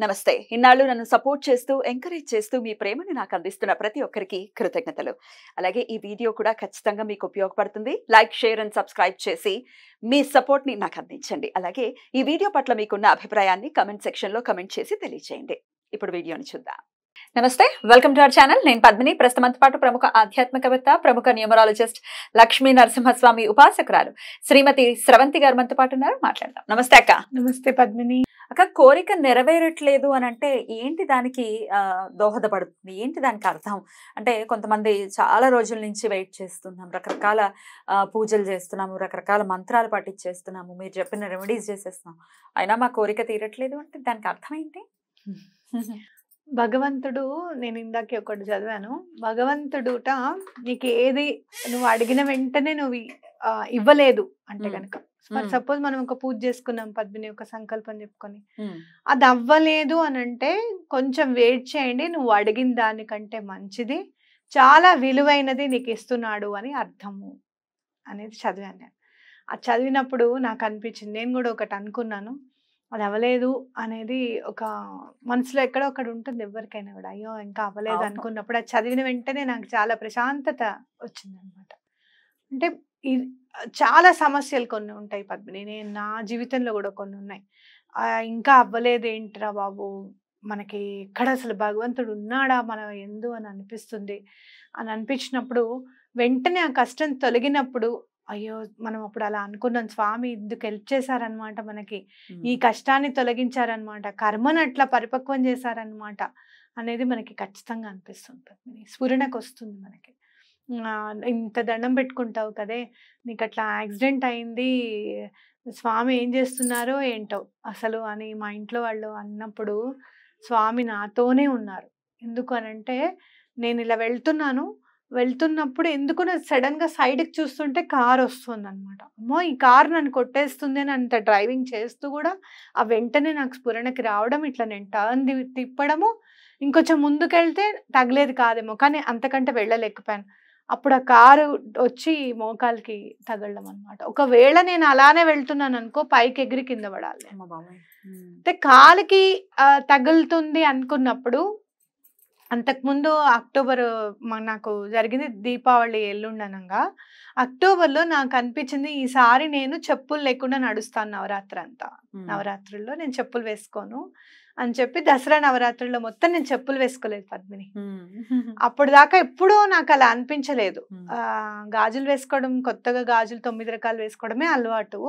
నమస్తే. ఇన్నాళ్ళు నన్ను సపోర్ట్ చేస్తూ, ఎంకరేజ్ చేస్తూ మీ ప్రేమని నాకు అందిస్తున్న ప్రతి ఒక్కరికి కృతజ్ఞతలు. అలాగే ఈ వీడియో కూడా ఖచ్చితంగా మీకు ఉపయోగపడుతుంది. లైక్, షేర్ అండ్ సబ్స్క్రైబ్ చేసి మీ సపోర్ట్‌ని నాకు అందించండి. అలాగే ఈ వీడియో పట్ల మీకున్న అభిప్రాయాన్ని కామెంట్ సెక్షన్‌లో కామెంట్ చేసి తెలియజేయండి. ఇప్పుడు వీడియోని చూద్దాం. నమస్తే, వెల్కమ్ టు అవర్ ఛానల్. నేను పద్మిని. ప్రస్తుతంతో పాటు ప్రముఖ ఆధ్యాత్మికవేత్త, ప్రముఖ న్యూమరాలజిస్ట్ లక్ష్మీ నరసింహస్వామి ఉపాసకురాలు శ్రీమతి స్రవంతి గారు మనతో పాటు ఉన్నారు. మాట్లాడదాం. నమస్తే అక్క. నమస్తే పద్మిని. అక్క, కోరిక నెరవేరట్లేదు అని అంటే ఏంటి దానికి దోహదపడుతుంది? ఏంటి దానికి అర్థం? అంటే కొంతమంది చాలా రోజుల నుంచి వెయిట్ చేస్తున్నాం, రకరకాల పూజలు చేస్తున్నాము, రకరకాల మంత్రాలు పట్టించేస్తున్నాము, మీరు చెప్పిన రెమెడీస్ చేసేస్తున్నాం, అయినా మా కోరిక తీరట్లేదు అంటే దానికి అర్థం ఏంటి? భగవంతుడు, నేను ఇందాకే ఒకటి చదివాను, భగవంతుడుట నీకు ఏది నువ్వు అడిగిన వెంటనే నువ్వు ఇవ్వలేదు అంటే కనుక, మరి సపోజ్ మనం ఒక పూజ చేసుకున్నాం పద్మిని, ఒక సంకల్పం చెప్పుకొని అది అవ్వలేదు అని అంటే కొంచెం వెయిట్ చేయండి, నువ్వు అడిగిన దానికంటే మంచిది, చాలా విలువైనది నీకు ఇస్తున్నాడు అని అర్థము అనేది చదివాను నేను. అది చదివినప్పుడు నాకు అనిపించింది, నేను కూడా ఒకటి అనుకున్నాను, అది అవ్వలేదు అనేది ఒక మనసులో ఎక్కడో ఒకటి ఉంటుంది ఎవరికైనా కూడా, అయ్యో ఇంకా అవ్వలేదు అనుకున్నప్పుడు అది చదివిన వెంటనే నాకు చాలా ప్రశాంతత వచ్చింది అనమాట. అంటే చాలా సమస్యలు కొన్ని ఉంటాయి పద్మిని, నేను నా జీవితంలో కూడా కొన్ని ఉన్నాయి, ఇంకా అవ్వలేదు ఏంట్రా బాబు, మనకి ఎక్కడ అసలు భగవంతుడు ఉన్నాడా మన ఎందు అని అనిపిస్తుంది. అని అనిపించినప్పుడు వెంటనే ఆ కష్టం తొలగినప్పుడు, అయ్యో మనం అప్పుడు అలా అనుకున్నాం, స్వామి ఇందుకు హెల్ప్ చేశారనమాట, మనకి ఈ కష్టాన్ని తొలగించారనమాట, కర్మను అట్లా పరిపక్వం చేశారనమాట అనేది మనకి ఖచ్చితంగా అనిపిస్తుంది. స్ఫురణకు వస్తుంది మనకి. ఇంత దండం పెట్టుకుంటావు కదే, నీకు అట్లా యాక్సిడెంట్ అయింది, స్వామి ఏం చేస్తున్నారో ఏంటో అసలు అని మా ఇంట్లో వాళ్ళు అన్నప్పుడు, స్వామి నాతోనే ఉన్నారు. ఎందుకు అనంటే నేను ఇలా వెళ్తున్నప్పుడు ఎందుకు సడన్ గా సైడ్కి చూస్తుంటే కార్ వస్తుంది అనమాట. అమ్మో ఈ కార్ నన్ను కొట్టేస్తుంది అని అంత డ్రైవింగ్ చేస్తూ కూడా ఆ వెంటనే నాకు స్ఫురణకి రావడం, ఇట్లా నేను టర్న్ తిప్పడము, ఇంకొంచెం ముందుకెళ్తే తగలేదు కాదేమో, కానీ అంతకంటే వెళ్ళలేకపోయాను. అప్పుడు ఆ కారు వచ్చి మోకాలకి తగలడం అనమాట. ఒకవేళ నేను అలానే వెళ్తున్నాను అనుకో, పైకి ఎగిరి కింద పడాలి. అంటే కాలుకి తగులుతుంది అనుకున్నప్పుడు, అంతకుముందు అక్టోబర్ నాకు జరిగింది దీపావళి ఎల్లుండనంగా, అక్టోబర్లో నాకు అనిపించింది ఈసారి నేను చెప్పులు లేకుండా నడుస్తాను నవరాత్రి అంతా, నవరాత్రుల్లో నేను చెప్పులు వేసుకోను అని చెప్పి దసరా నవరాత్రుల్లో మొత్తం నేను చెప్పులు వేసుకోలేదు పద్మిని. అప్పుడు దాకా ఎప్పుడూ నాకు అలా అనిపించలేదు. గాజులు వేసుకోవడం, కొత్తగా గాజులు 9 రకాలు వేసుకోవడమే అలవాటు,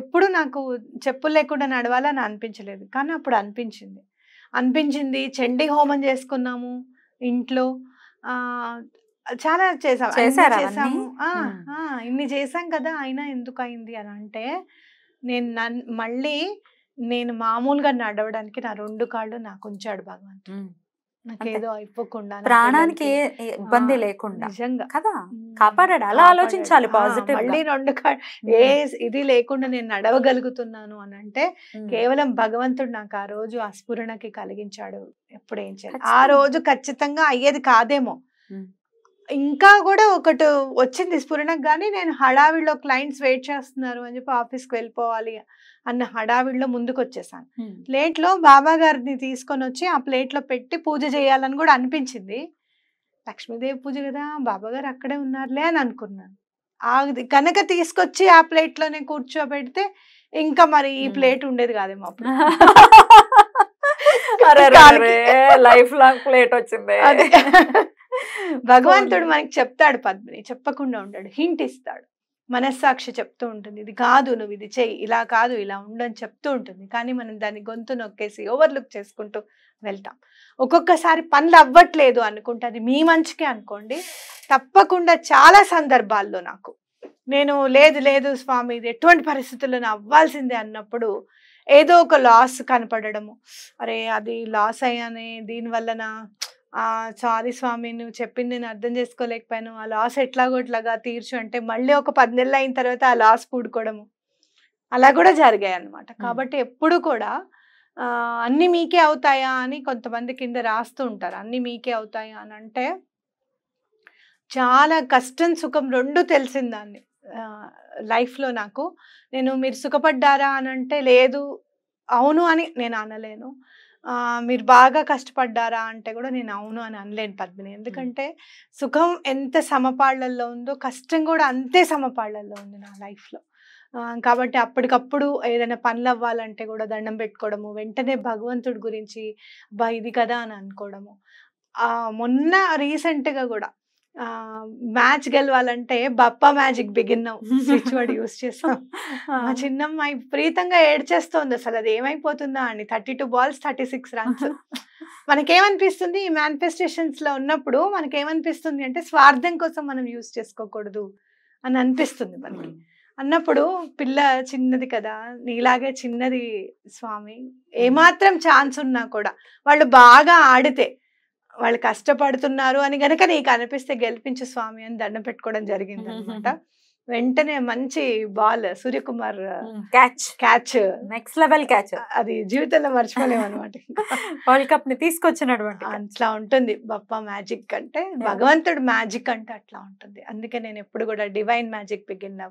ఎప్పుడు నాకు చెప్పులు లేకుండా నడవాలని అనిపించలేదు. కానీ అప్పుడు అనిపించింది చండీ హోమం చేసుకున్నాము ఇంట్లో, చాలా చేసాము. ఇన్ని చేసాం కదా, అయినా ఎందుకు అయింది అని అంటే, మళ్ళీ నేను మామూలుగా నడవడానికి నా 2 కాళ్ళు నాకు ఉంచాడు భగవంతుడు. నాకేదో అయిపోకుండా, ప్రాణానికి ఇబ్బంది లేకుండా, నిజంగా కదా కాపాడాడు. అలా ఆలోచించాలి పాజిటివ్. మళ్ళీ 2 కాళ్ళు ఇది లేకుండా నేను నడవగలుగుతున్నాను అని అంటే కేవలం భగవంతుడు నాకు ఆ రోజు ఆ స్ఫురణకి కలిగించాడు. ఎప్పుడేం చేయాలి ఆ రోజు ఖచ్చితంగా అయ్యేది కాదేమో, ఇంకా కూడా ఒకటి వచ్చింది స్ఫురణకు, కానీ నేను హడావిడిలో క్లయింట్స్ వెయిట్ చేస్తున్నారు అని చెప్పి ఆఫీస్కి వెళ్ళిపోవాలి అన్న హడావిడిలో ముందుకు వచ్చేసాను. ప్లేట్లో బాబా గారిని తీసుకొని వచ్చి ఆ ప్లేట్లో పెట్టి పూజ చేయాలని కూడా అనిపించింది. లక్ష్మీదేవి పూజ కదా, బాబా గారు అక్కడే ఉన్నారులే అని అనుకున్నాను. కనుక తీసుకొచ్చి ఆ ప్లేట్లోనే కూర్చోబెడితే ఇంకా మరి ఈ ప్లేట్ ఉండేది కాదేమో అప్పుడు. లైఫ్ లాంగ్ ప్లేట్ వచ్చింది. భగవంతుడు మనకి చెప్తాడు పద్మిని, చెప్పకుండా ఉంటాడు, హింట్ ఇస్తాడు. మనస్సాక్షి చెప్తూ ఉంటుంది, ఇది కాదు నువ్వు ఇది చెయ్యి, ఇలా కాదు ఇలా ఉండని చెప్తూ ఉంటుంది. కానీ మనం దాన్ని గొంతు నొక్కేసి ఓవర్లుక్ చేసుకుంటూ వెళ్తాం. ఒక్కొక్కసారి పనులు అవ్వట్లేదు అనుకుంటే అది మీ మంచికే అనుకోండి, తప్పకుండా చాలా సందర్భాల్లో నేను లేదు స్వామి ఇది ఎటువంటి పరిస్థితుల్లో అవ్వాల్సిందే అన్నప్పుడు ఏదో ఒక లాస్ కనపడము, అరే అది లాస్ అయ్యానే దీనివల్లనా, సారీ స్వామి నువ్వు చెప్పింది నేను అర్థం చేసుకోలేకపోయాను, ఆ లాస్ ఎట్లాగా తీర్చు అంటే మళ్ళీ ఒక 10 నెలలు అయిన తర్వాత ఆ లాస్ పూడుకోవడము, అలా కూడా జరిగాయి అన్నమాట. కాబట్టి ఎప్పుడు కూడా అన్ని మీకే అవుతాయా అని కొంతమంది కింద రాస్తూ ఉంటారు. అన్ని మీకే అవుతాయా అని అంటే చాలా కష్టం సుఖం 2 తెలిసిందాన్ని లైఫ్లో నాకు. మీరు సుఖపడ్డారా అని అంటే లేదు, అవును అని నేను అనలేను. మీరు బాగా కష్టపడ్డారా అంటే కూడా నేను అవును అని అనలేను పద్మిని. ఎందుకంటే సుఖం ఎంత సమపాళ్లలో ఉందో కష్టం కూడా అంతే సమపాళ్లలో ఉంది నా లైఫ్‌లో. కాబట్టి అప్పటికప్పుడు ఏదైనా పనులు అవ్వాలంటే కూడా దండం పెట్టుకోవడము, వెంటనే భగవంతుడి గురించి అబ్బా! ఇది కదా అని అనుకోవడము. మొన్న రీసెంట్‌గా కూడా మ్యాచ్ గెలవాలంటే Bappa magic begin now switch word use చేసాం. మా చిన్నమ్మాయి విపరీతంగా ఏడ్చేస్తోంది. అసలు అది ఏమైపోతుందా అని. 32 బాల్స్ 36 రన్స్. మనకేమనిపిస్తుంది ఈ మేనిఫెస్టేషన్స్ లో ఉన్నప్పుడు మనకేమనిపిస్తుంది అంటే స్వార్థం కోసం మనం యూజ్ చేసుకోకూడదు అని అనిపిస్తుంది మనకి. అన్నప్పుడు పిల్ల చిన్నది కదా, నీలాగే చిన్నది స్వామి, ఏమాత్రం ఛాన్స్ ఉన్నా కూడా వాళ్ళు బాగా ఆడితే వాళ్ళు కష్టపడుతున్నారు అని గనక నీకు అనిపిస్తే గెలిపించు స్వామి అని దండం పెట్టుకోవడం జరిగింది అనమాట. వెంటనే మంచి ball Suryakumar catch, next level catch, అది జీవితంలో మర్చిపోలేము అనమాట. వరల్డ్ కప్ ని తీసుకొచ్చినటువంటి అట్లా ఉంటుంది బప్పా మ్యాజిక్ అంటే, భగవంతుడు మ్యాజిక్ అంటే అట్లా ఉంటుంది. అందుకే నేను ఎప్పుడు కూడా divine magic begin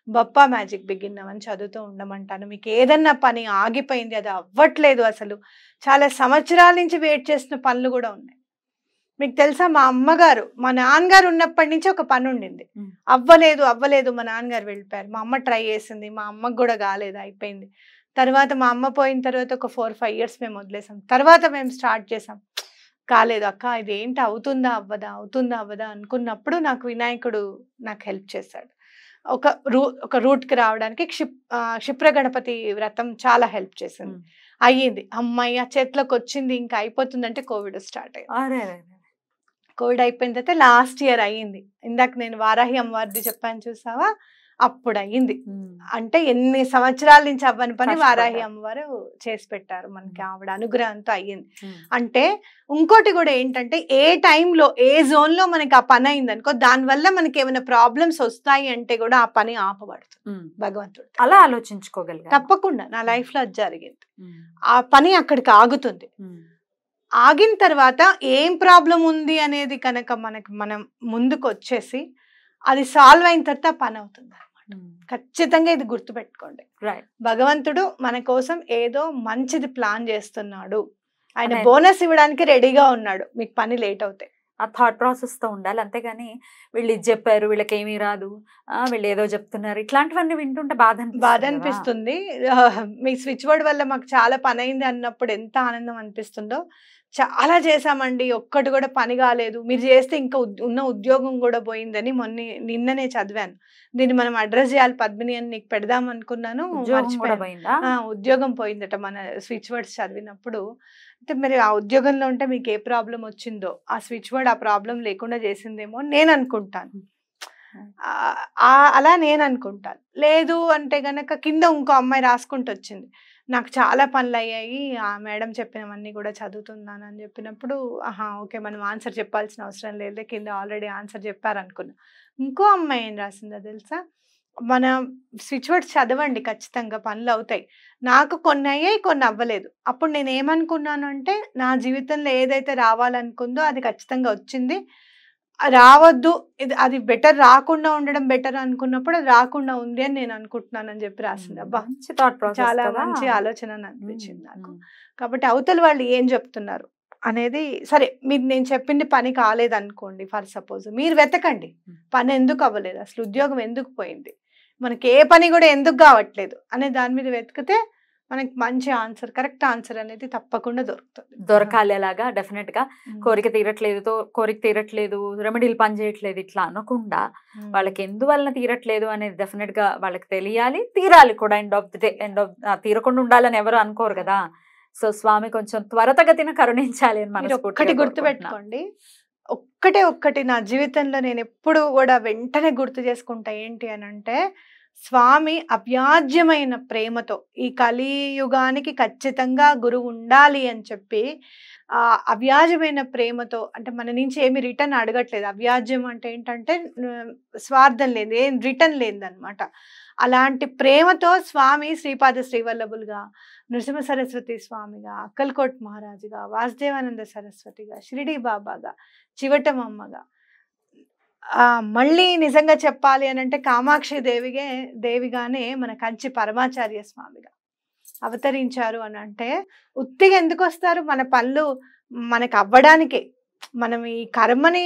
Bappa magic begin అని చదువుతూ ఉండమంటాను. మీకు ఏదన్నా పని ఆగిపోయింది, అది అవ్వట్లేదు, అసలు చాలా సంవత్సరాల నుంచి వెయిట్ చేసిన పనులు కూడా ఉన్నాయి. మీకు తెలుసా, మా అమ్మగారు మా నాన్నగారు ఉన్నప్పటి నుంచి ఒక పని ఉండింది, అవ్వలేదు మా నాన్నగారు వెళ్ళిపోయారు. మా అమ్మ ట్రై చేసింది, మా అమ్మకు కూడా కాలేదు, అయిపోయింది. తర్వాత మా అమ్మ పోయిన తర్వాత ఒక 4-5 ఇయర్స్ మేము వదిలేసాం. తర్వాత మేము స్టార్ట్ చేసాం, కాలేదు. అక్క ఇది ఏంటి, అవుతుందా అవ్వదా అనుకున్నప్పుడు నాకు వినాయకుడు నాకు హెల్ప్ చేశాడు. ఒక రూట్కి రావడానికి క్షిప్ర గణపతి వ్రతం చాలా హెల్ప్ చేసింది. అయ్యింది, అమ్మాయి చేతిలోకి వచ్చింది, ఇంకా అయిపోతుందంటే కోవిడ్ స్టార్ట్ అయ్యింది. కోవిడ్ అయిపోయిన తర్వాత లాస్ట్ ఇయర్ అయ్యింది. ఇందాక నేను వారాహి అమ్మవారిది చెప్పాను చూసావా, అప్పుడు అయ్యింది. అంటే ఎన్ని సంవత్సరాల నుంచి అవ్వని పని వారాహి అమ్మవారు చేసి పెట్టారు మనకి, ఆవిడ అనుగ్రహంతో అయ్యింది. అంటే ఇంకోటి కూడా ఏంటంటే, ఏ టైంలో ఏ జోన్ లో మనకి ఆ పని అయింది అనుకో, దానివల్ల మనకి ఏమైనా ప్రాబ్లమ్స్ వస్తాయి అంటే కూడా ఆ పని ఆపబడుతుంది భగవంతుడు. అలా ఆలోచించుకోగలిగా, తప్పకుండా నా లైఫ్ లో అది జరిగింది. ఆ పని అక్కడికి ఆగుతుంది. ఆగిన తర్వాత ఏం ప్రాబ్లం ఉంది అనేది కనుక మనం ముందుకు వచ్చేసి అది సాల్వ్ అయిన తర్వాత పని అవుతుంది అనమాట. ఖచ్చితంగా ఇది గుర్తుపెట్టుకోండి, భగవంతుడు మన కోసం ఏదో మంచిది ప్లాన్ చేస్తున్నాడు, ఆయన బోనస్ ఇవ్వడానికి రెడీగా ఉన్నాడు. మీకు పని లేట్ అవుతాయి, ఆ థాట్ ప్రాసెస్ తో ఉండాలి. అంతేగాని వీళ్ళు ఇది చెప్పారు, వీళ్ళకి ఏమీ రాదు, వీళ్ళు ఏదో చెప్తున్నారు, ఇట్లాంటివన్నీ వింటుంటే బాధ అనిపిస్తుంది. మీ స్విచ్ వర్డ్ వల్ల మాకు చాలా పని అయింది అన్నప్పుడు ఎంత ఆనందం అనిపిస్తుందో. చాలా చేసామండి, ఒక్కటి కూడా పని కాలేదు, మీరు చేస్తే ఇంకా ఉన్న ఉద్యోగం కూడా పోయిందని నిన్ననే చదివాను. దీన్ని మనం అడ్రస్ చేయాలి పద్మిని అని నీకు పెడదాం అనుకున్నాను, ఉద్యోగం పోయిందట మన స్విచ్ వర్డ్స్ చదివినప్పుడు. అంటే మరి ఆ ఉద్యోగంలో ఉంటే మీకు ఏ ప్రాబ్లం వచ్చిందో ఆ స్విచ్ వర్డ్ ఆ ప్రాబ్లం లేకుండా చేసిందేమో నేను అనుకుంటాను. అలా నేను అనుకుంటాను. లేదు అంటే గనక కింద ఇంకో అమ్మాయి రాసుకుంటూ వచ్చింది, నాకు చాలా పనులు అయ్యాయి, ఆ మేడం చెప్పినవన్నీ కూడా చదువుతున్నాను అని చెప్పినప్పుడు, ఓకే మనం ఆన్సర్ చెప్పాల్సిన అవసరం లేదు, కింద ఆల్రెడీ ఆన్సర్ చెప్పారనుకున్నా. ఇంకో అమ్మాయి ఏం రాసిందో తెలుసా, మన స్విచ్ వర్డ్స్ చదవండి, ఖచ్చితంగా పనులు అవుతాయి. నాకు కొన్ని అయ్యాయి, కొన్ని అవ్వలేదు. అప్పుడు నేను ఏమనుకున్నాను అంటే, నా జీవితంలో ఏదైతే రావాలనుకుందో అది ఖచ్చితంగా వచ్చింది, రావద్దు అది బెటర్, రాకుండా ఉండడం బెటర్ అనుకున్నప్పుడు అది రాకుండా ఉంది అని నేను అనుకుంటున్నాను అని చెప్పి రాసింది. అబ్బా, చాలా మంచి ఆలోచన అనిపించింది నాకు. కాబట్టి అవతల వాళ్ళు ఏం చెప్తున్నారు అనేది సరే, మీరు నేను చెప్పింది పని కాలేదు అనుకోండి, ఫర్ సపోజ్ మీరు వెతకండి, పని ఎందుకు అవ్వలేదు, అసలు ఉద్యోగం ఎందుకు పోయింది, మనకి ఏ పని కూడా ఎందుకు కావట్లేదు అనే దాని మీద వెతికితే మనకి మంచి ఆన్సర్, కరెక్ట్ ఆన్సర్ అనేది తప్పకుండా దొరకాలి. అలాగా డెఫినెట్ గా కోరిక తీరట్లేదు, రెమెడీలు పని చేయట్లేదు ఇట్లా అనకుండా వాళ్ళకి ఎందువల్ల తీరట్లేదు అనేది డెఫినెట్ గా వాళ్ళకి తెలియాలి, తీరాలి కూడా. ఎండ్ ఆఫ్ తీరకుండా ఉండాలని ఎవరు అనుకోరు కదా. సో స్వామి కొంచెం త్వరతగతిన కరుణించాలి అని మనం ఒక్కటి గుర్తుపెట్టుకోండి. ఒక్కటి నా జీవితంలో నేను ఎప్పుడు కూడా వెంటనే గుర్తు చేసుకుంటా ఏంటి అని అంటే, స్వామి అవ్యాజ్యమైన ప్రేమతో ఈ కలియుగానికి ఖచ్చితంగా గురువు ఉండాలి అని చెప్పి అవ్యాజమైన ప్రేమతో, అంటే మన నుంచి ఏమి రిటర్న్ అడగట్లేదు. అవ్యాజ్యం అంటే ఏంటంటే స్వార్థం లేదు, ఏం రిటర్న్ లేదనమాట. అలాంటి ప్రేమతో స్వామి శ్రీపాద శ్రీవల్లభులుగా, నృసింహ సరస్వతి స్వామిగా, అక్కల్కోట్ మహారాజుగా, వాసుదేవానంద సరస్వతిగా, షిరిడి బాబాగా, చివటమమ్మగా, మళ్ళీ నిజంగా చెప్పాలి అని అంటే కామాక్షి దేవిగానే మన కంచి పరమాచార్య స్వామిగా అవతరించారు అని అంటే ఉత్తిగా ఎందుకు వస్తారు? మన పనులు మనకు అవ్వడానికే, మనం ఈ కర్మని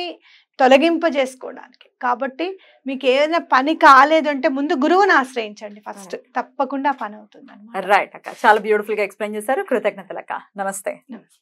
తొలగింపజేసుకోవడానికి. కాబట్టి మీకు ఏదైనా పని కాలేదు అంటే ముందు గురువుని ఆశ్రయించండి ఫస్ట్, తప్పకుండా పని అవుతుంది అన్నమాట. రైట్ అక్క, చాలా బ్యూటిఫుల్ గా ఎక్స్ప్లెయిన్ చేశారు. కృతజ్ఞతలు అక్క. నమస్తే. నమస్తే.